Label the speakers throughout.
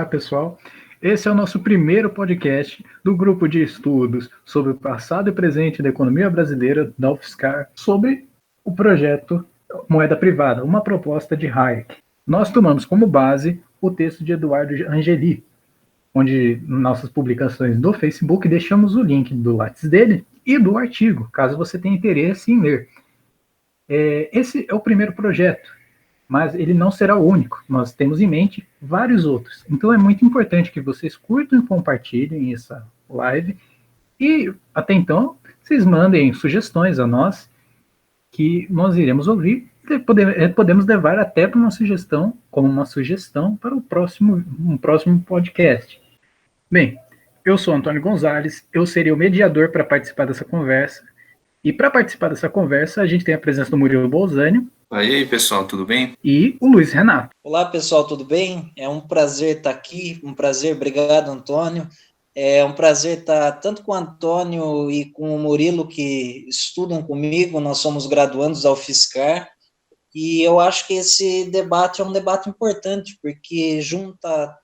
Speaker 1: pessoal. Esse é o nosso primeiro podcast do grupo de estudos sobre o passado e presente da economia brasileira da UFSCar, sobre o projeto Moeda Privada, uma proposta de Hayek. Nós tomamos como base o texto de Eduardo Angeli, onde nossas publicações do Facebook deixamos o link do Lattes dele e do artigo, caso você tenha interesse em ler. Esse é o primeiro projeto, mas ele não será o único. Nós temos em mente vários outros. Então é muito importante que vocês curtam e compartilhem essa live. E até então, vocês mandem sugestões a nós, que nós iremos ouvir. E podemos levar até para uma sugestão, como uma sugestão para um próximo podcast. Bem, eu sou Antônio Gonzalez, eu serei o mediador para participar dessa conversa. E para participar dessa conversa, a gente tem a presença do Murilo Bolzani.
Speaker 2: Aí, pessoal, tudo bem?
Speaker 1: E o Luiz Renato.
Speaker 3: Olá, pessoal, tudo bem? É um prazer estar aqui, um prazer, obrigado, Antônio. É um prazer estar tanto com o Antônio e com o Murilo, que estudam comigo, nós somos graduandos da UFSCar, e eu acho que esse debate é um debate importante, porque junta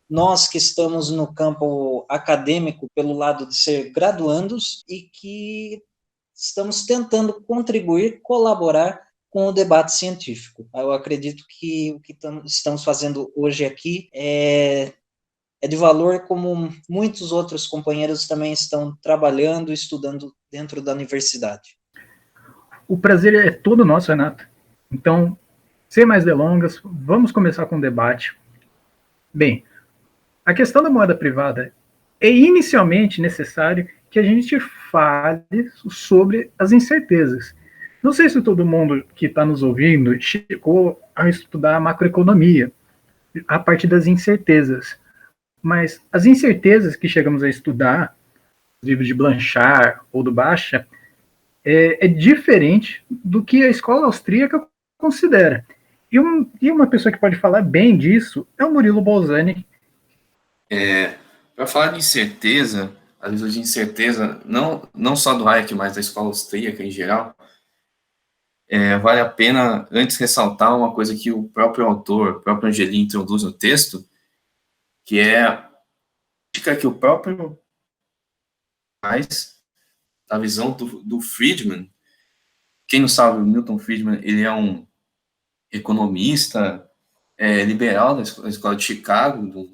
Speaker 3: nós que estamos no campo acadêmico pelo lado de ser graduandos e que estamos tentando contribuir, colaborar com o debate científico. Eu acredito que o que estamos fazendo hoje aqui é de valor, como muitos outros companheiros também estão trabalhando, estudando dentro da universidade.
Speaker 1: O prazer é todo nosso, Renato. Então, sem mais delongas, vamos começar com o debate. Bem, a questão da moeda privada é inicialmente necessário que a gente fale sobre as incertezas. Não sei se todo mundo que está nos ouvindo chegou a estudar macroeconomia a partir das incertezas, mas as incertezas que chegamos a estudar, os livros de Blanchard ou do Baixa, é diferente do que a escola austríaca considera. E uma pessoa que pode falar bem disso é o Murilo Bolzani.
Speaker 2: Para falar de incerteza, às vezes de incerteza, não só do Hayek, mas da escola austríaca em geral, vale a pena antes ressaltar uma coisa que o próprio autor, o próprio Angeli, introduz no texto, que é a crítica que o próprio faz da visão do Friedman. Quem não sabe, o Milton Friedman, ele é um economista liberal da escola de Chicago, do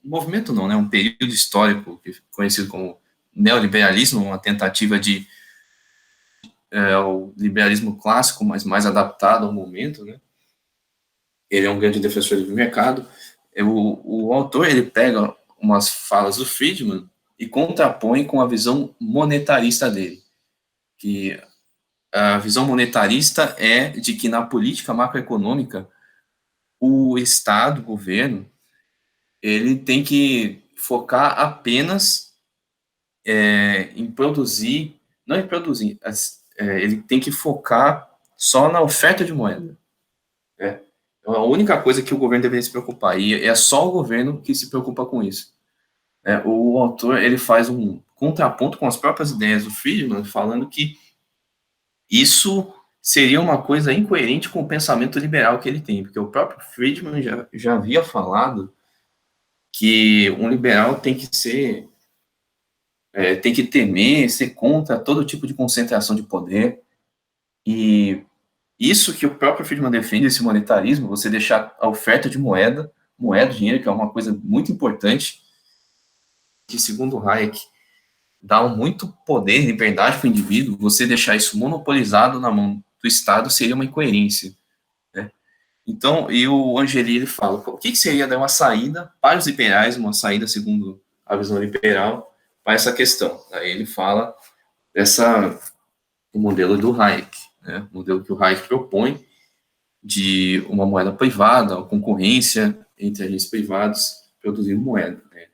Speaker 2: movimento não, né, um período histórico conhecido como neoliberalismo, uma tentativa de o liberalismo clássico, mas mais adaptado ao momento, né? Ele é um grande defensor do mercado. O autor, ele pega umas falas do Friedman e contrapõe com a visão monetarista dele, que a visão monetarista é de que na política macroeconômica o Estado, o governo, ele tem que focar apenas em produzir, não em produzir, ele tem que focar só na oferta de moeda. A única coisa que o governo deveria se preocupar, e é só o governo que se preocupa com isso. O autor, ele faz um contraponto com as próprias ideias do Friedman, falando que isso seria uma coisa incoerente com o pensamento liberal que ele tem, porque o próprio Friedman já havia falado que um liberal tem que temer, ser contra todo tipo de concentração de poder, e isso que o próprio Friedman defende, esse monetarismo, você deixar a oferta de moeda, dinheiro, que é uma coisa muito importante, que segundo Hayek, dá muito poder e liberdade para o indivíduo, você deixar isso monopolizado na mão do Estado seria uma incoerência, né? Então, e o Angeli, ele fala, o que seria dar uma saída para os liberais, uma saída segundo a visão liberal, para essa questão? Aí ele fala o modelo do Hayek, né? O modelo que o Hayek propõe de uma moeda privada, a concorrência entre agentes privados produzindo moeda, né?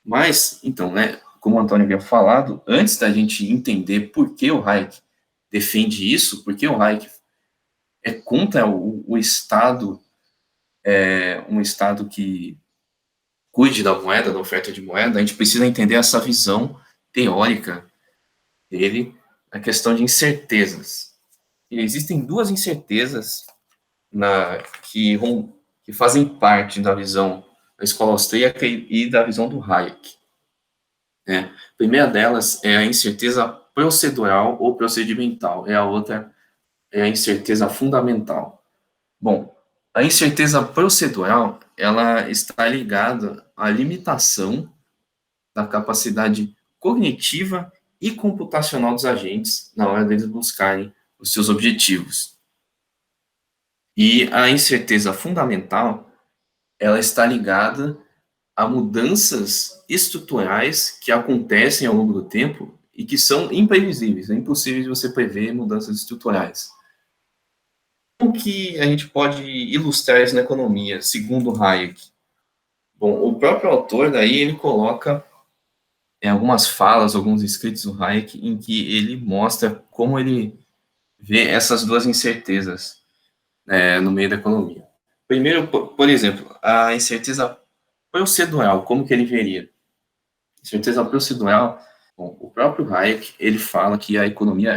Speaker 2: Mas, então, né, como o Antônio havia falado, antes da gente entender por que o Hayek defende isso, por que o Hayek é contra o Estado, um Estado que cuide da moeda, da oferta de moeda, a gente precisa entender essa visão teórica dele, a questão de incertezas. E existem duas incertezas que fazem parte da visão da escola austríaca e da visão do Hayek. A primeira delas é a incerteza procedural ou procedimental, a outra é a incerteza fundamental. Bom, a incerteza procedural, ela está ligada à limitação da capacidade cognitiva e computacional dos agentes na hora deles buscarem os seus objetivos. E a incerteza fundamental, ela está ligada a mudanças estruturais que acontecem ao longo do tempo e que são imprevisíveis, é impossível de você prever mudanças estruturais. Como que a gente pode ilustrar isso na economia, segundo Hayek? Bom, o próprio autor daí, ele coloca algumas falas, alguns escritos do Hayek, em que ele mostra como ele vê essas duas incertezas no meio da economia. Primeiro, por exemplo, a incerteza procedural, como que ele veria? Incerteza procedural, bom, o próprio Hayek, ele fala que a economia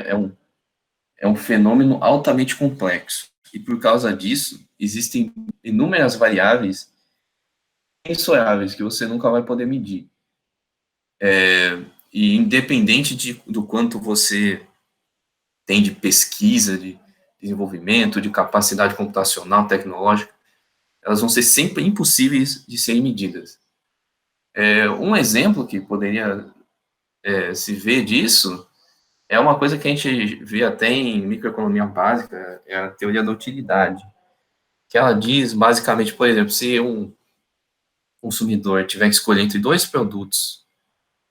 Speaker 2: é um fenômeno altamente complexo, e por causa disso, existem inúmeras variáveis mensuráveis que você nunca vai poder medir. E independente do quanto você tem de pesquisa, de desenvolvimento, de capacidade computacional, tecnológica, elas vão ser sempre impossíveis de serem medidas. Um exemplo que poderia se ver disso é uma coisa que a gente vê até em microeconomia básica, é a teoria da utilidade, que ela diz, basicamente, por exemplo, se um consumidor tiver que escolher entre dois produtos,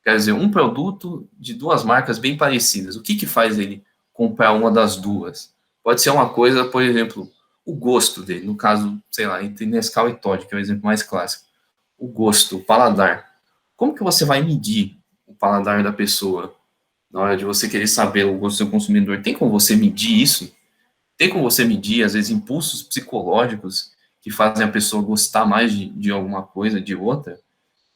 Speaker 2: quer dizer, um produto de duas marcas bem parecidas, o que faz ele comprar uma das duas? Pode ser uma coisa, por exemplo, o gosto dele, no caso, sei lá, entre Nescau e Toddy, que é o exemplo mais clássico. O gosto, o paladar. Como que você vai medir o paladar da pessoa na hora de você querer saber o gosto do seu consumidor? Tem como você medir isso? Tem como você medir, às vezes, impulsos psicológicos que fazem a pessoa gostar mais de alguma coisa, de outra?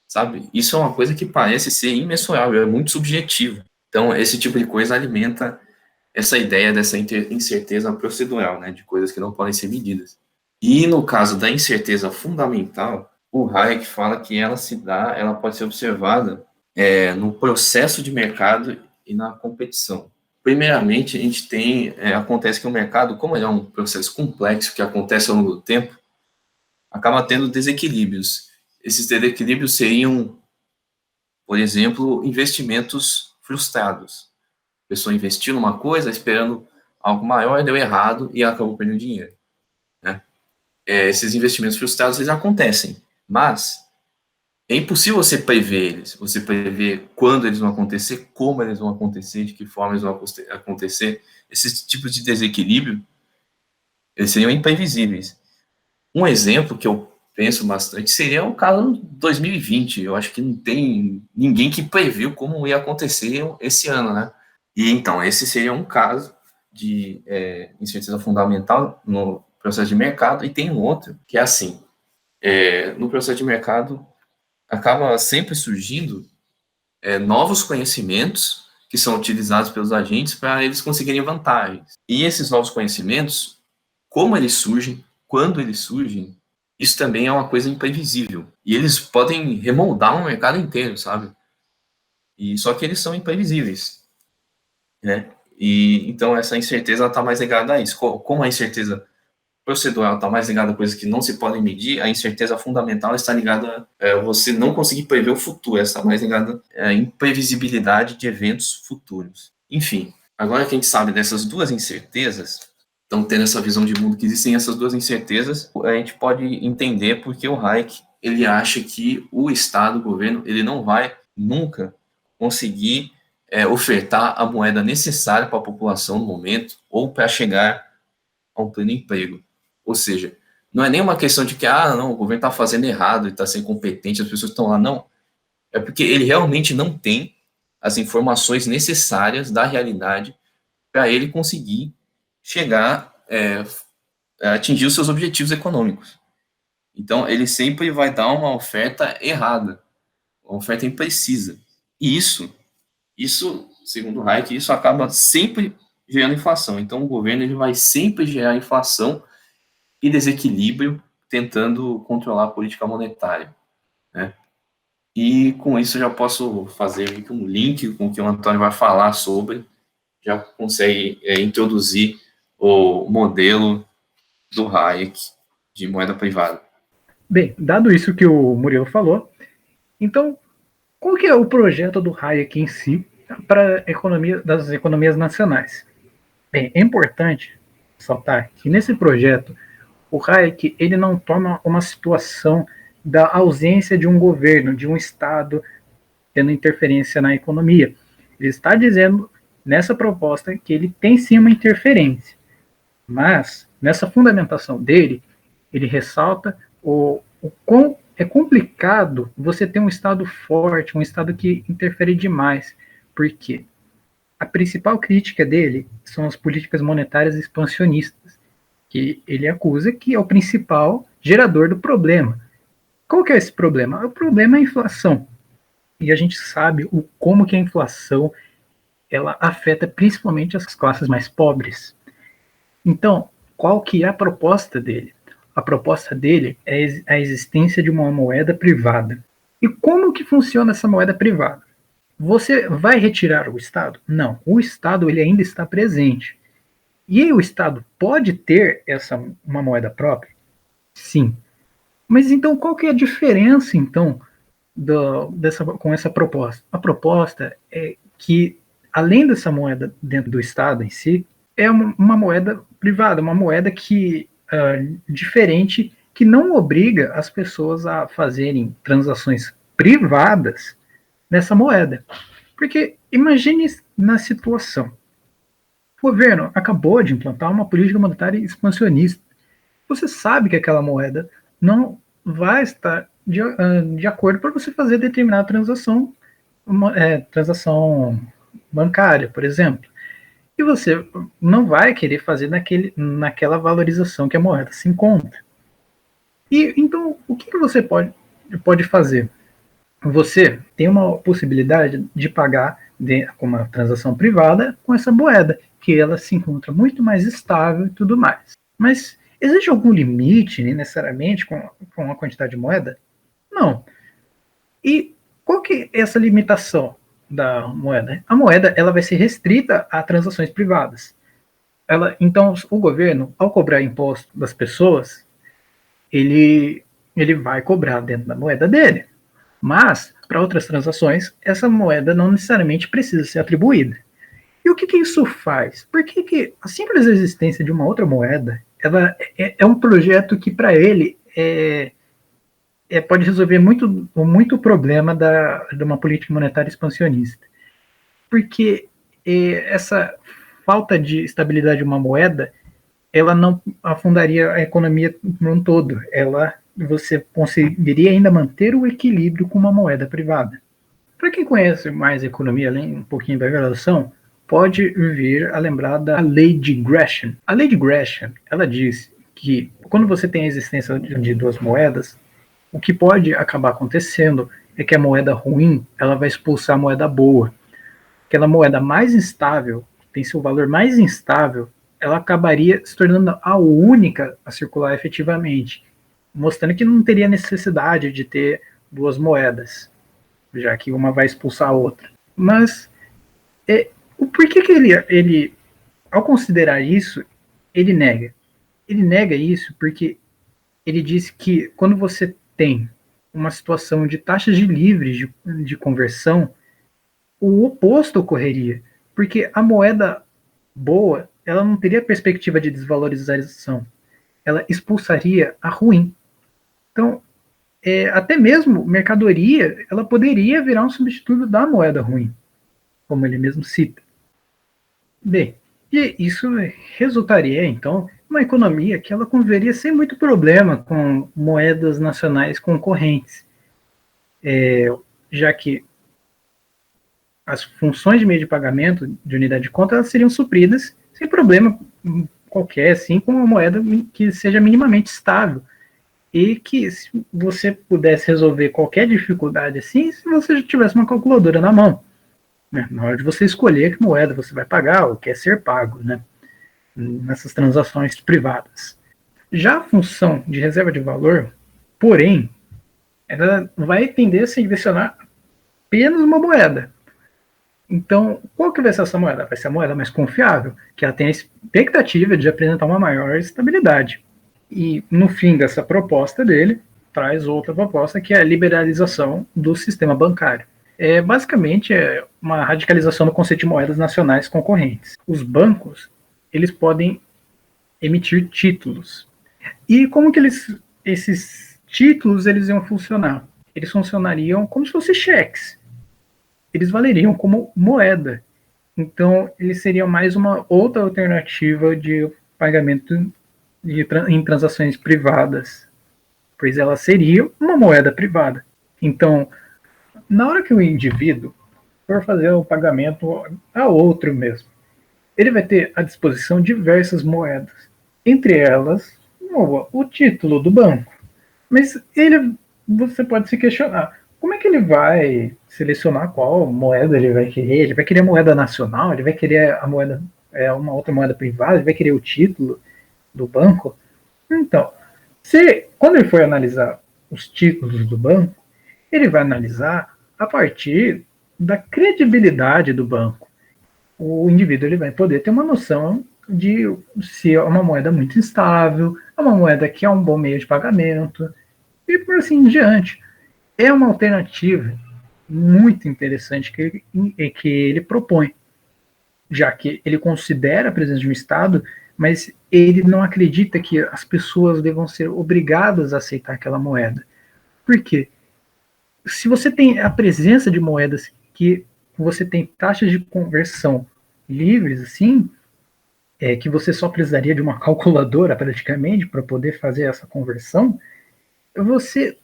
Speaker 2: Sabe? Isso é uma coisa que parece ser imensurável, é muito subjetivo. Então, esse tipo de coisa alimenta essa ideia dessa incerteza procedural, né, de coisas que não podem ser medidas. E no caso da incerteza fundamental, o Hayek fala que ela pode ser observada no processo de mercado e na competição. Primeiramente, a gente acontece que o mercado, como ele é um processo complexo que acontece ao longo do tempo, acaba tendo desequilíbrios. Esses desequilíbrios seriam, por exemplo, investimentos frustrados. A pessoa investiu numa coisa esperando algo maior, deu errado e acabou perdendo dinheiro. Né? Esses investimentos frustrados, eles acontecem, mas é impossível você prever eles. Você prever quando eles vão acontecer, como eles vão acontecer, de que forma eles vão acontecer. Esses tipos de desequilíbrio, eles seriam imprevisíveis. Um exemplo que eu penso bastante seria o caso de 2020. Eu acho que não tem ninguém que previu como ia acontecer esse ano, né? E então, esse seria um caso de incerteza fundamental no processo de mercado, e tem um outro que é assim, no processo de mercado acaba sempre surgindo novos conhecimentos que são utilizados pelos agentes para eles conseguirem vantagens. E esses novos conhecimentos, como eles surgem, quando eles surgem, isso também é uma coisa imprevisível. E eles podem remoldar um mercado inteiro, sabe? E só que eles são imprevisíveis, né? E então essa incerteza está mais ligada a isso. Como a incerteza procedural está mais ligada a coisas que não se podem medir, a incerteza fundamental está ligada a você não conseguir prever o futuro, está mais ligada à imprevisibilidade de eventos futuros. Enfim, agora que a gente sabe dessas duas incertezas, então tendo essa visão de mundo que existem essas duas incertezas, a gente pode entender porque o Hayek ele acha que o Estado, o governo, ele não vai nunca conseguir ofertar a moeda necessária para a população no momento ou para chegar a um pleno emprego. Ou seja, não é nem uma questão de que, não, o governo está fazendo errado, está sendo incompetente, as pessoas estão lá. Não. É porque ele realmente não tem as informações necessárias da realidade para ele conseguir chegar a atingir os seus objetivos econômicos. Então, ele sempre vai dar uma oferta errada, uma oferta imprecisa. E isso, segundo Hayek, isso acaba sempre gerando inflação. Então, o governo ele vai sempre gerar inflação e desequilíbrio tentando controlar a política monetária. né? E com isso eu já posso fazer aqui um link com o que o Antônio vai falar sobre, já consegue introduzir o modelo do Hayek de moeda privada.
Speaker 1: Bem, dado isso que o Murilo falou, então, qual que é o projeto do Hayek em si para a economia das economias nacionais? Bem, é importante ressaltar que nesse projeto, o Hayek ele não toma uma situação da ausência de um governo, de um Estado tendo interferência na economia. Ele está dizendo nessa proposta que ele tem sim uma interferência, mas nessa fundamentação dele, ele ressalta o quão é complicado você ter um Estado forte, um Estado que interfere demais, porque a principal crítica dele são as políticas monetárias expansionistas, que ele acusa que é o principal gerador do problema. Qual que é esse problema? O problema é a inflação. E a gente sabe como que a inflação ela afeta principalmente as classes mais pobres. Então, qual que é a proposta dele? A proposta dele é a existência de uma moeda privada. E como que funciona essa moeda privada? Você vai retirar o Estado? Não, o Estado ele ainda está presente. E o Estado pode ter uma moeda própria? Sim. Mas então qual que é a diferença então com essa proposta? A proposta é que além dessa moeda dentro do Estado em si, é uma moeda privada, uma moeda que diferente, que não obriga as pessoas a fazerem transações privadas nessa moeda. Porque imagine na situação. O governo acabou de implantar uma política monetária expansionista. Você sabe que aquela moeda não vai estar de acordo para você fazer determinada transação, transação bancária, por exemplo. E você não vai querer fazer naquela valorização que a moeda se encontra. E então, o que você pode fazer? Você tem uma possibilidade de pagar com uma transação privada com essa moeda, que ela se encontra muito mais estável e tudo mais. Mas existe algum limite, necessariamente, com a quantidade de moeda? Não. E qual que é essa limitação da moeda? A moeda ela vai ser restrita a transações privadas. Então, o governo, ao cobrar imposto das pessoas, ele vai cobrar dentro da moeda dele. Mas, para outras transações, essa moeda não necessariamente precisa ser atribuída. E o que isso faz? Por que a simples existência de uma outra moeda ela é um projeto que, para ele, pode resolver muito problema de uma política monetária expansionista? Porque essa falta de estabilidade de uma moeda, ela não afundaria a economia num todo. Você conseguiria ainda manter o equilíbrio com uma moeda privada. Para quem conhece mais economia, além um pouquinho da graduação, pode vir a lembrar da lei de Gresham. A lei de Gresham, ela diz que quando você tem a existência de duas moedas, o que pode acabar acontecendo é que a moeda ruim, ela vai expulsar a moeda boa. Aquela moeda mais instável, tem seu valor mais instável, ela acabaria se tornando a única a circular efetivamente, mostrando que não teria necessidade de ter duas moedas, já que uma vai expulsar a outra. Mas por que ele, ao considerar isso, ele nega? Ele nega isso porque ele diz que quando você tem uma situação de taxas de livres de conversão, o oposto ocorreria, porque a moeda boa, ela não teria perspectiva de desvalorização, ela expulsaria a ruim. Então, até mesmo mercadoria, ela poderia virar um substituto da moeda ruim, como ele mesmo cita. Bem, e isso resultaria, então, uma economia que ela conviveria sem muito problema com moedas nacionais concorrentes, já que as funções de meio de pagamento de unidade de conta elas seriam supridas sem problema qualquer, assim, com uma moeda que seja minimamente estável. E que se você pudesse resolver qualquer dificuldade assim, se você já tivesse uma calculadora na mão, né, na hora de você escolher que moeda você vai pagar ou quer ser pago, né, nessas transações privadas. Já a função de reserva de valor, porém, ela vai tender a selecionar apenas uma moeda. Então, qual que vai ser essa moeda? Vai ser a moeda mais confiável, que ela tem a expectativa de apresentar uma maior estabilidade. E, no fim dessa proposta dele, traz outra proposta, que é a liberalização do sistema bancário. Basicamente, é uma radicalização do conceito de moedas nacionais concorrentes. Os bancos, eles podem emitir títulos. E como que esses títulos eles iam funcionar? Eles funcionariam como se fossem cheques. Eles valeriam como moeda. Então, eles seriam mais uma outra alternativa de pagamento em transações privadas, pois ela seria uma moeda privada. Então, na hora que o indivíduo for fazer o pagamento a outro mesmo, ele vai ter à disposição diversas moedas, entre elas o título do banco. Mas você pode se questionar, como é que ele vai selecionar qual moeda ele vai querer? Ele vai querer a moeda nacional? Ele vai querer a moeda, uma outra moeda privada? Ele vai querer o título do banco? Então, quando ele for analisar os títulos do banco, ele vai analisar a partir da credibilidade do banco. O indivíduo ele vai poder ter uma noção de se é uma moeda muito instável, é uma moeda que é um bom meio de pagamento, e por assim em diante. É uma alternativa muito interessante que ele propõe, já que ele considera a presença de um Estado, mas ele não acredita que as pessoas devam ser obrigadas a aceitar aquela moeda. Por quê? Se você tem a presença de moedas que você tem taxas de conversão livres, assim, que você só precisaria de uma calculadora praticamente para poder fazer essa conversão, você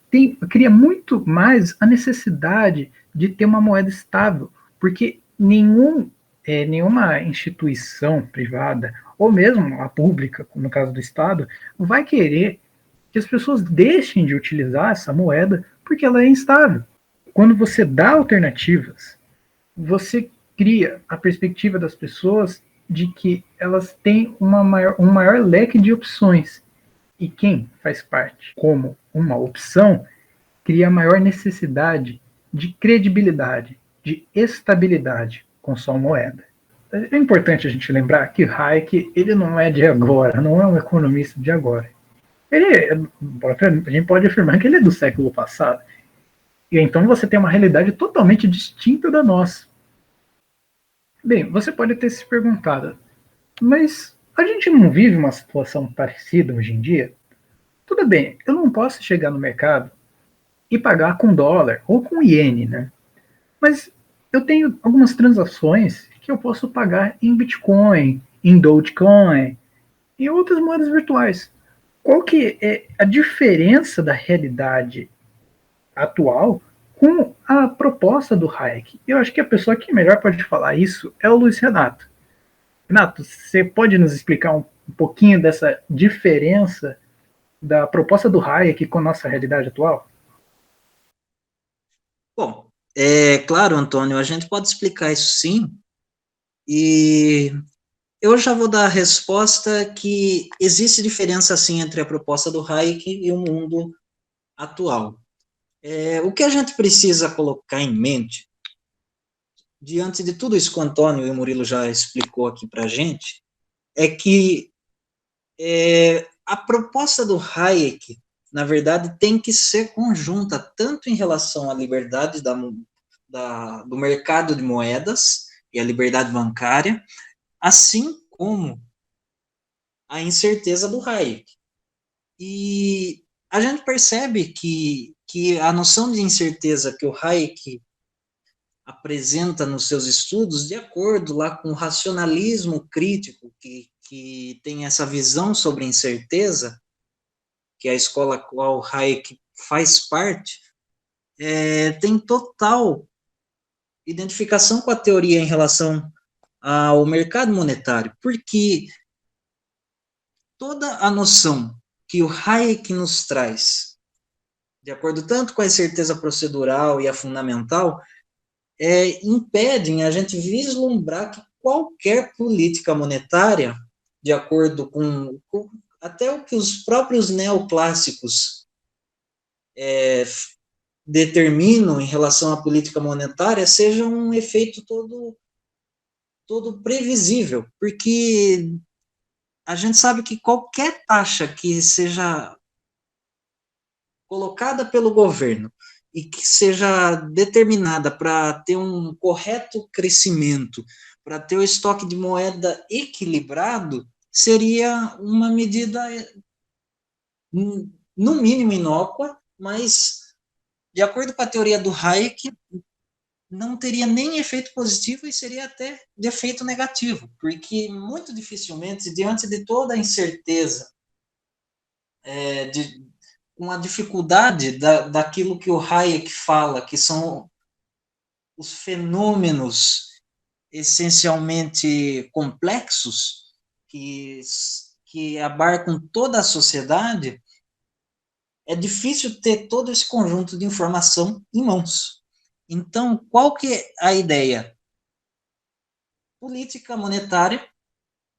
Speaker 1: cria muito mais a necessidade de ter uma moeda estável, porque nenhuma instituição privada, ou mesmo a pública, no caso do Estado, vai querer que as pessoas deixem de utilizar essa moeda porque ela é instável. Quando você dá alternativas, você cria a perspectiva das pessoas de que elas têm um maior leque de opções. E quem faz parte como uma opção cria maior necessidade de credibilidade, de estabilidade com sua moeda. É importante a gente lembrar que Hayek ele não é de agora, não é um economista de agora. A gente pode afirmar que ele é do século passado. E então você tem uma realidade totalmente distinta da nossa. Bem, você pode ter se perguntado, mas a gente não vive uma situação parecida hoje em dia? Tudo bem, eu não posso chegar no mercado e pagar com dólar ou com iene, né? Mas eu tenho algumas transações que eu posso pagar em Bitcoin, em Dogecoin e outras moedas virtuais. Qual que é a diferença da realidade atual com a proposta do Hayek? Eu acho que a pessoa que melhor pode falar isso é o Luiz Renato. Renato, você pode nos explicar um pouquinho dessa diferença da proposta do Hayek com a nossa realidade atual?
Speaker 3: Bom, claro, Antônio, a gente pode explicar isso sim, e eu já vou dar a resposta que existe diferença sim entre a proposta do Hayek e o mundo atual. O que a gente precisa colocar em mente, diante de tudo isso que o Antônio e o Murilo já explicou aqui para a gente, é que a proposta do Hayek, na verdade, tem que ser conjunta, tanto em relação à liberdade do mercado de moedas e a liberdade bancária, assim como a incerteza do Hayek. E a gente percebe que a noção de incerteza que o Hayek apresenta nos seus estudos, de acordo lá com o racionalismo crítico, que tem essa visão sobre incerteza, que é a escola a qual Hayek faz parte, tem total identificação com a teoria em relação ao mercado monetário, porque toda a noção que o Hayek nos traz, de acordo tanto com a incerteza procedural e a fundamental, impedem a gente vislumbrar que qualquer política monetária, de acordo com até o que os próprios neoclássicos determinam em relação à política monetária seja um efeito todo previsível, porque a gente sabe que qualquer taxa que seja colocada pelo governo e que seja determinada para ter um correto crescimento, para ter o estoque de moeda equilibrado, seria uma medida, no mínimo, inócua, mas, de acordo com a teoria do Hayek, não teria nem efeito positivo e seria até de efeito negativo, porque muito dificilmente, diante de toda a incerteza, com a dificuldade daquilo que o Hayek fala, que são os fenômenos essencialmente complexos, que abarcam toda a sociedade, é difícil ter todo esse conjunto de informação em mãos. Então, qual que é a ideia? Política monetária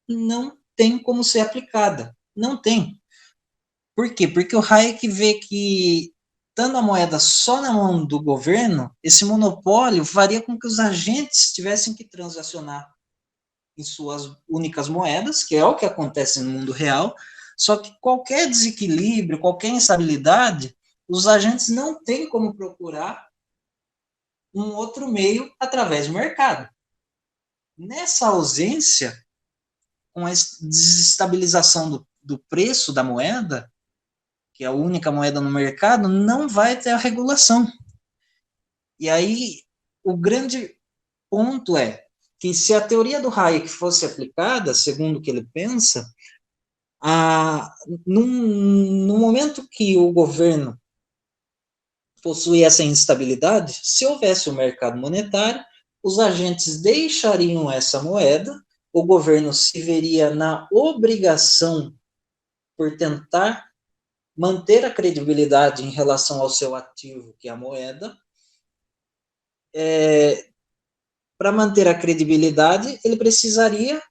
Speaker 3: não tem como ser aplicada. Não tem. Por quê? Porque o Hayek vê que, estando a moeda só na mão do governo, esse monopólio faria com que os agentes tivessem que transacionar em suas únicas moedas, que é o que acontece no mundo real, só que qualquer desequilíbrio, qualquer instabilidade, os agentes não têm como procurar um outro meio através do mercado. Nessa ausência, com a desestabilização do preço da moeda, que é a única moeda no mercado, não vai ter a regulação. E aí, o grande ponto é que se a teoria do Hayek fosse aplicada, segundo o que ele pensa, no momento que o governo possui essa instabilidade, se houvesse um mercado monetário, os agentes deixariam essa moeda, o governo se veria na obrigação, por tentar manter a credibilidade em relação ao seu ativo, que é a moeda. Para manter a credibilidade, ele precisaria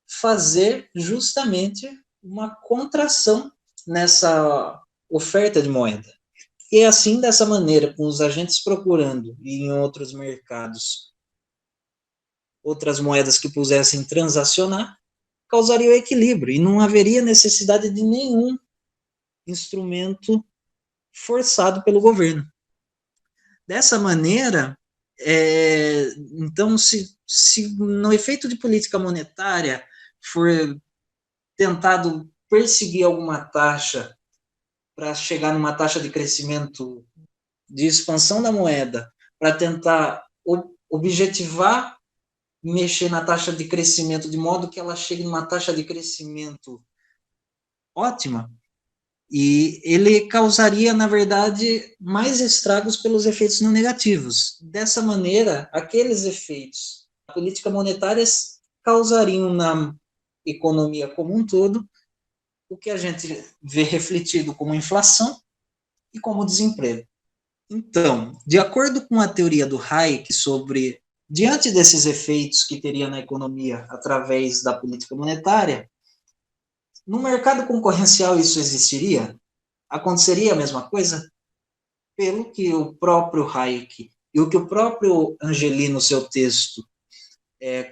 Speaker 3: fazer justamente uma contração nessa oferta de moeda. E assim, dessa maneira, com os agentes procurando em outros mercados outras moedas que pudessem transacionar, causaria o equilíbrio e não haveria necessidade de nenhum instrumento forçado pelo governo. Dessa maneira, então, se no efeito de política monetária for tentado perseguir alguma taxa para chegar numa taxa de crescimento, de expansão da moeda, para tentar objetivar mexer na taxa de crescimento de modo que ela chegue numa taxa de crescimento ótima, e ele causaria, na verdade, mais estragos pelos efeitos não negativos. Dessa maneira, aqueles efeitos da política monetária causariam na economia como um todo o que a gente vê refletido como inflação e como desemprego. Então, de acordo com a teoria do Hayek sobre, diante desses efeitos que teria na economia através da política monetária, no mercado concorrencial isso existiria? Aconteceria a mesma coisa? Pelo que o próprio Hayek e o que o próprio Angeli, no seu texto,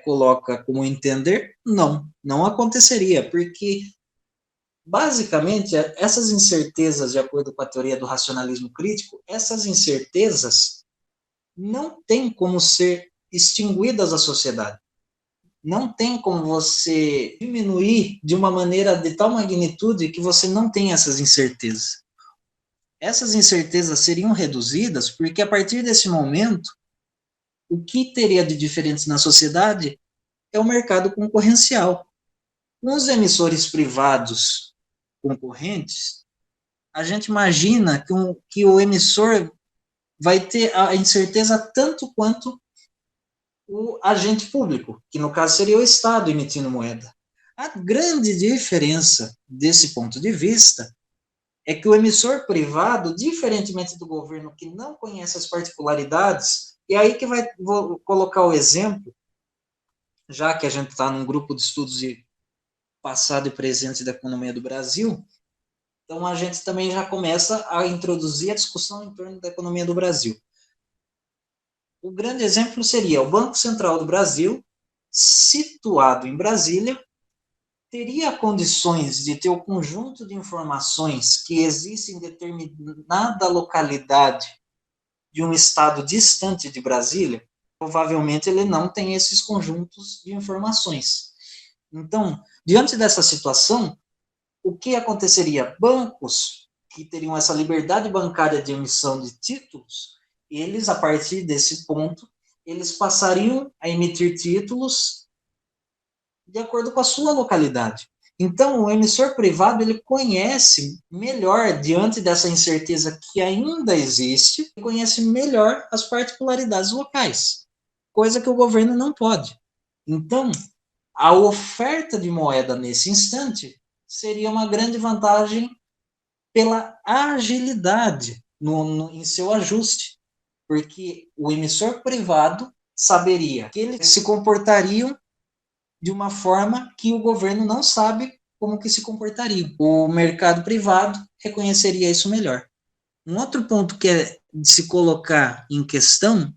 Speaker 3: coloca como entender, não aconteceria, porque, basicamente, essas incertezas, de acordo com a teoria do racionalismo crítico, essas incertezas não têm como ser extinguidas da sociedade. Não tem como você diminuir de uma maneira de tal magnitude que você não tenha essas incertezas. Essas incertezas seriam reduzidas porque, a partir desse momento, o que teria de diferente na sociedade é o mercado concorrencial. Com os emissores privados concorrentes, a gente imagina que o emissor vai ter a incerteza tanto quanto o agente público, que no caso seria o Estado emitindo moeda. A grande diferença desse ponto de vista é que o emissor privado, diferentemente do governo que não conhece as particularidades, e aí que vou colocar o exemplo, já que a gente está num grupo de estudos de passado e presente da economia do Brasil, Então, a gente também já começa a introduzir a discussão em torno da economia do Brasil. O grande exemplo seria o Banco Central do Brasil, situado em Brasília, teria condições de ter o conjunto de informações que existem em determinada localidade de um estado distante de Brasília? Provavelmente ele não tem esses conjuntos de informações. Então, diante dessa situação, o que aconteceria? Bancos que teriam essa liberdade bancária de emissão de títulos, eles, a partir desse ponto, eles passariam a emitir títulos de acordo com a sua localidade. Então, o emissor privado, ele conhece melhor, diante dessa incerteza que ainda existe, conhece melhor as particularidades locais, coisa que o governo não pode. Então, a oferta de moeda nesse instante seria uma grande vantagem pela agilidade em seu ajuste, porque o emissor privado saberia que eles se comportariam de uma forma que o governo não sabe como que se comportaria. O mercado privado reconheceria isso melhor. Um outro ponto que é de se colocar em questão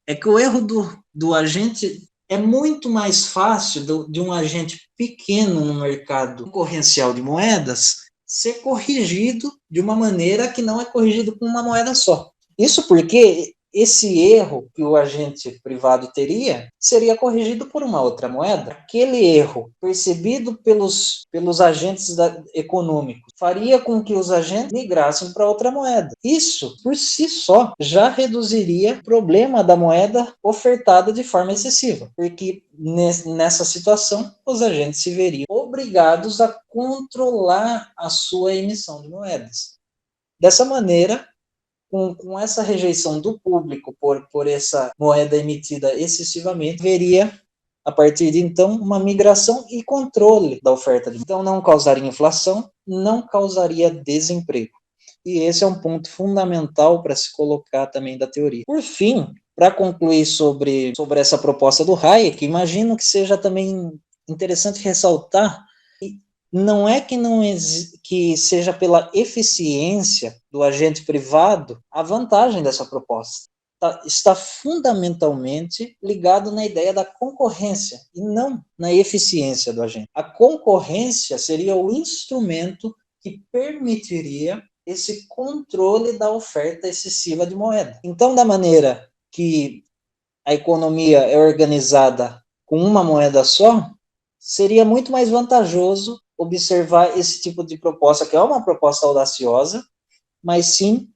Speaker 3: é que o erro do agente é muito mais fácil de um agente pequeno no mercado concorrencial de moedas ser corrigido de uma maneira que não é corrigido com uma moeda só. Isso porque esse erro que o agente privado teria seria corrigido por uma outra moeda. Aquele erro percebido pelos agentes econômicos faria com que os agentes migrassem para outra moeda. Isso, por si só, já reduziria o problema da moeda ofertada de forma excessiva, porque nessa situação os agentes se veriam obrigados a controlar a sua emissão de moedas. Dessa maneira, com essa rejeição do público por essa moeda emitida excessivamente, veria, a partir de então, uma migração e controle da oferta. Então, não causaria inflação, não causaria desemprego. E esse é um ponto fundamental para se colocar também da teoria. Por fim, para concluir sobre essa proposta do Hayek, imagino que seja também interessante ressaltar não é que seja pela eficiência do agente privado a vantagem dessa proposta. Está fundamentalmente ligado na ideia da concorrência e não na eficiência do agente. A concorrência seria o instrumento que permitiria esse controle da oferta excessiva de moeda. Então, da maneira que a economia é organizada com uma moeda só, seria muito mais vantajoso observar esse tipo de proposta, que é uma proposta audaciosa, mas sim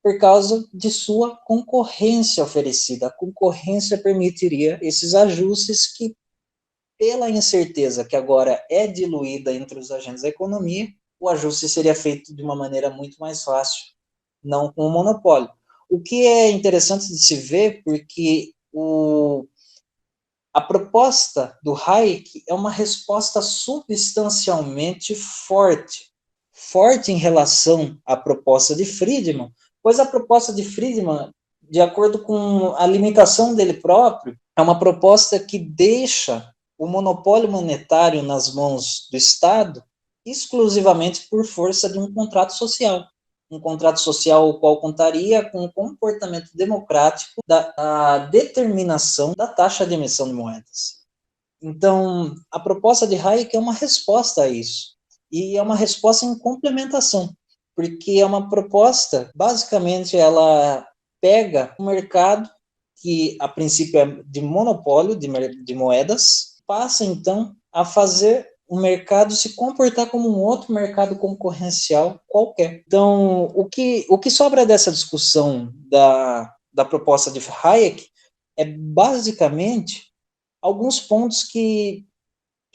Speaker 3: por causa de sua concorrência oferecida. A concorrência permitiria esses ajustes que, pela incerteza que agora é diluída entre os agentes da economia, o ajuste seria feito de uma maneira muito mais fácil, não com o monopólio. O que é interessante de se ver, porque a proposta do Hayek é uma resposta substancialmente forte em relação à proposta de Friedman, pois a proposta de Friedman, de acordo com a limitação dele próprio, é uma proposta que deixa o monopólio monetário nas mãos do Estado exclusivamente por força de um contrato social o qual contaria com o comportamento democrático da determinação da taxa de emissão de moedas. Então, a proposta de Hayek é uma resposta a isso, e é uma resposta em complementação, porque é uma proposta, basicamente, ela pega um mercado que, a princípio, é de monopólio de moedas, passa, então, a fazer o mercado se comportar como um outro mercado concorrencial qualquer. Então, o que sobra dessa discussão da proposta de Hayek é basicamente alguns pontos que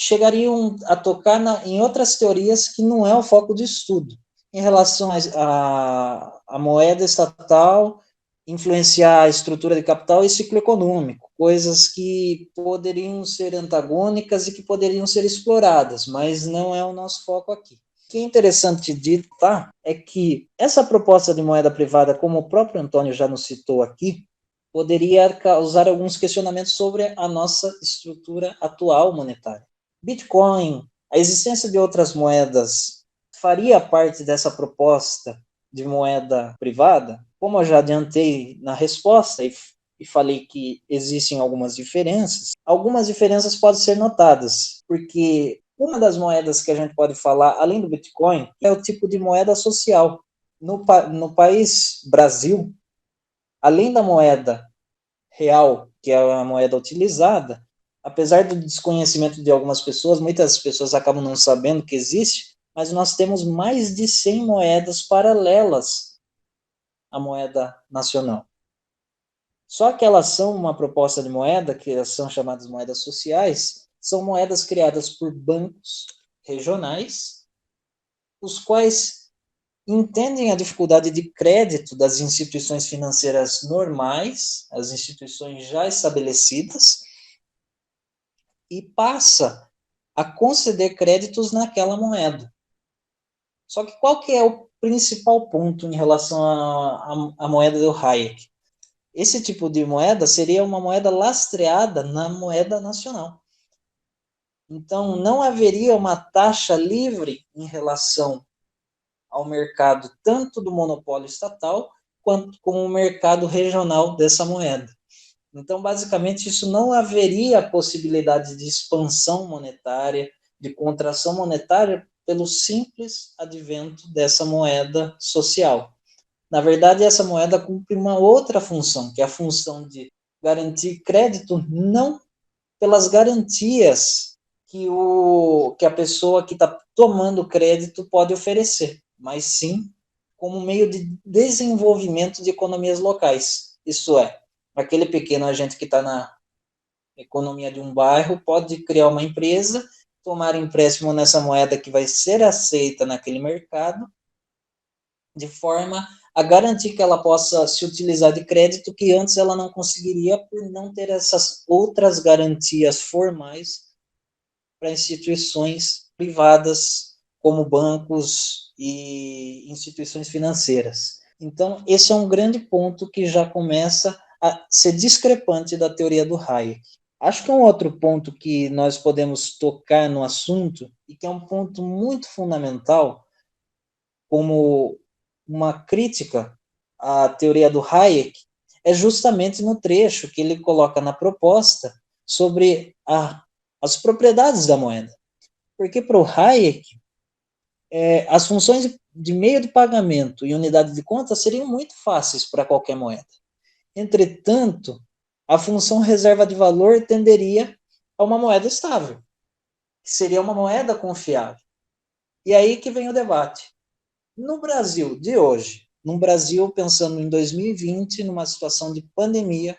Speaker 3: chegariam a tocar em outras teorias que não é o foco de estudo, em relação à moeda estatal, influenciar a estrutura de capital e ciclo econômico, coisas que poderiam ser antagônicas e que poderiam ser exploradas, mas não é o nosso foco aqui. O que é interessante de notar é que essa proposta de moeda privada, como o próprio Antônio já nos citou aqui, poderia causar alguns questionamentos sobre a nossa estrutura atual monetária. Bitcoin, a existência de outras moedas faria parte dessa proposta de moeda privada? Como eu já adiantei na resposta e falei que existem algumas diferenças podem ser notadas, porque uma das moedas que a gente pode falar, além do Bitcoin, é o tipo de moeda social. No país Brasil, além da moeda real, que é a moeda utilizada, apesar do desconhecimento de algumas pessoas, muitas pessoas acabam não sabendo que existe, mas nós temos mais de 100 moedas paralelas à moeda nacional. Só que elas são uma proposta de moeda, que são chamadas moedas sociais, são moedas criadas por bancos regionais, os quais entendem a dificuldade de crédito das instituições financeiras normais, as instituições já estabelecidas, e passa a conceder créditos naquela moeda. Só que qual que é o principal ponto em relação à moeda do Hayek? Esse tipo de moeda seria uma moeda lastreada na moeda nacional. Então, não haveria uma taxa livre em relação ao mercado, tanto do monopólio estatal, quanto com o mercado regional dessa moeda. Então, basicamente, isso não haveria possibilidade de expansão monetária, de contração monetária, pelo simples advento dessa moeda social. Na verdade, essa moeda cumpre uma outra função, que é a função de garantir crédito não pelas garantias que a pessoa que está tomando crédito pode oferecer, mas sim como meio de desenvolvimento de economias locais. Isso é, aquele pequeno agente que está na economia de um bairro pode criar uma empresa, tomar empréstimo nessa moeda que vai ser aceita naquele mercado, de forma a garantir que ela possa se utilizar de crédito que antes ela não conseguiria por não ter essas outras garantias formais para instituições privadas, como bancos e instituições financeiras. Então, esse é um grande ponto que já começa a ser discrepante da teoria do Hayek. Acho que um outro ponto que nós podemos tocar no assunto, e que é um ponto muito fundamental, como uma crítica à teoria do Hayek, é justamente no trecho que ele coloca na proposta sobre as propriedades da moeda. Porque para o Hayek, as funções de meio de pagamento e unidade de conta seriam muito fáceis para qualquer moeda. Entretanto, a função reserva de valor tenderia a uma moeda estável, que seria uma moeda confiável. E aí que vem o debate. No Brasil de hoje, no Brasil pensando em 2020, numa situação de pandemia,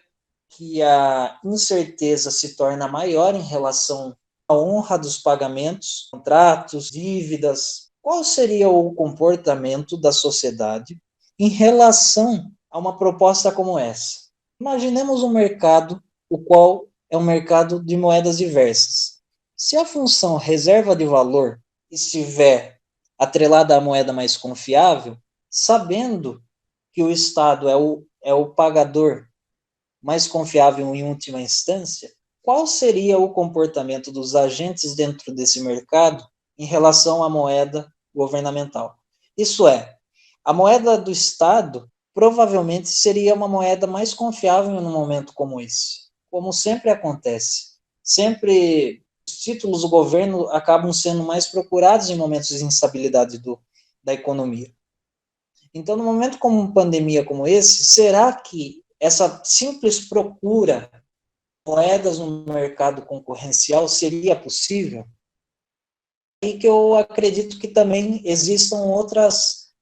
Speaker 3: que a incerteza se torna maior em relação à honra dos pagamentos, contratos, dívidas, qual seria o comportamento da sociedade em relação a uma proposta como essa? Imaginemos um mercado, o qual é um mercado de moedas diversas. Se a função reserva de valor estiver atrelada à moeda mais confiável, sabendo que o Estado é o pagador mais confiável em última instância, qual seria o comportamento dos agentes dentro desse mercado em relação à moeda governamental? Isso é, a moeda do Estado provavelmente seria uma moeda mais confiável num momento como esse, como sempre acontece. Sempre os títulos do governo acabam sendo mais procurados em momentos de instabilidade da economia. Então, num momento como uma pandemia como esse, será que essa simples procura de moedas no mercado concorrencial seria possível? E que eu acredito que também existam outras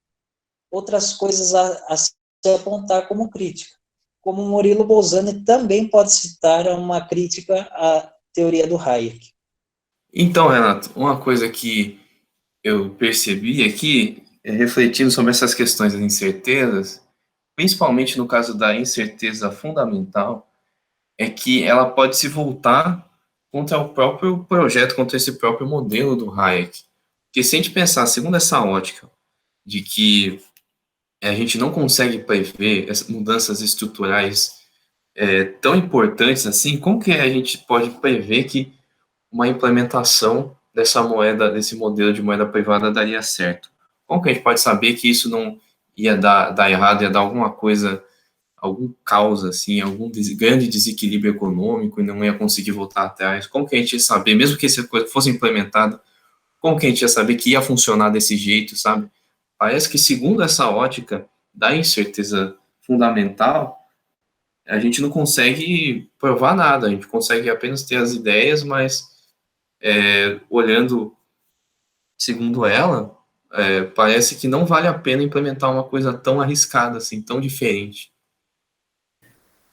Speaker 3: coisas a se apontar como crítica. Como Murilo Bolzani também pode citar uma crítica à teoria do Hayek.
Speaker 2: Então, Renato, uma coisa que eu percebi aqui, refletindo sobre essas questões das incertezas, principalmente no caso da incerteza fundamental, é que ela pode se voltar contra o próprio projeto, contra esse próprio modelo do Hayek. Porque se a gente pensar, segundo essa ótica, de que a gente não consegue prever essas mudanças estruturais tão importantes assim, como que a gente pode prever que uma implementação dessa moeda, desse modelo de moeda privada daria certo? Como que a gente pode saber que isso não ia dar errado, ia dar alguma coisa, algum caos, assim, algum grande desequilíbrio econômico e não ia conseguir voltar atrás? Como que a gente ia saber, mesmo que essa coisa fosse implementada, como que a gente ia saber que ia funcionar desse jeito, sabe? Parece que, segundo essa ótica da incerteza fundamental, a gente não consegue provar nada, a gente consegue apenas ter as ideias, mas olhando segundo ela, parece que não vale a pena implementar uma coisa tão arriscada, assim, tão diferente.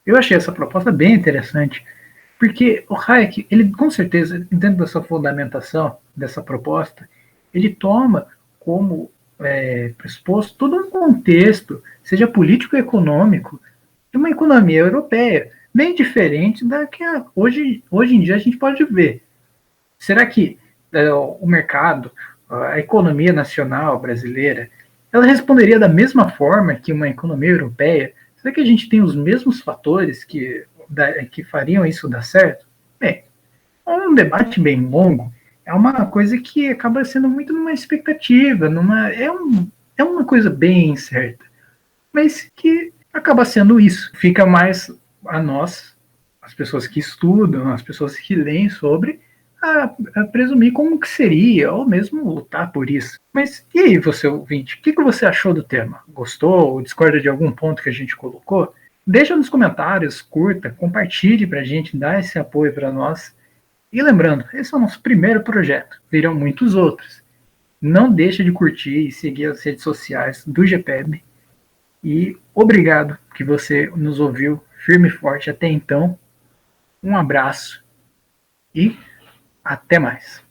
Speaker 1: Eu achei essa proposta bem interessante, porque o Hayek, ele com certeza, dentro da sua fundamentação dessa proposta, ele toma como pressuposto todo um contexto, seja político e econômico, de uma economia europeia, bem diferente da que hoje em dia a gente pode ver. Será que o mercado, a economia nacional brasileira, ela responderia da mesma forma que uma economia europeia? Será que a gente tem os mesmos fatores que fariam isso dar certo? Bem, é um debate bem longo, é uma coisa que acaba sendo muito numa expectativa, é uma coisa bem incerta, mas que acaba sendo isso. Fica mais a nós, as pessoas que estudam, as pessoas que leem sobre, a presumir como que seria, ou mesmo lutar por isso. Mas e aí, você ouvinte, o que você achou do tema? Gostou ou discorda de algum ponto que a gente colocou? Deixa nos comentários, curta, compartilhe para a gente, dar esse apoio para nós. E lembrando, esse é o nosso primeiro projeto, virão muitos outros. Não deixa de curtir e seguir as redes sociais do GPEB. E obrigado que você nos ouviu firme e forte até então. Um abraço e até mais.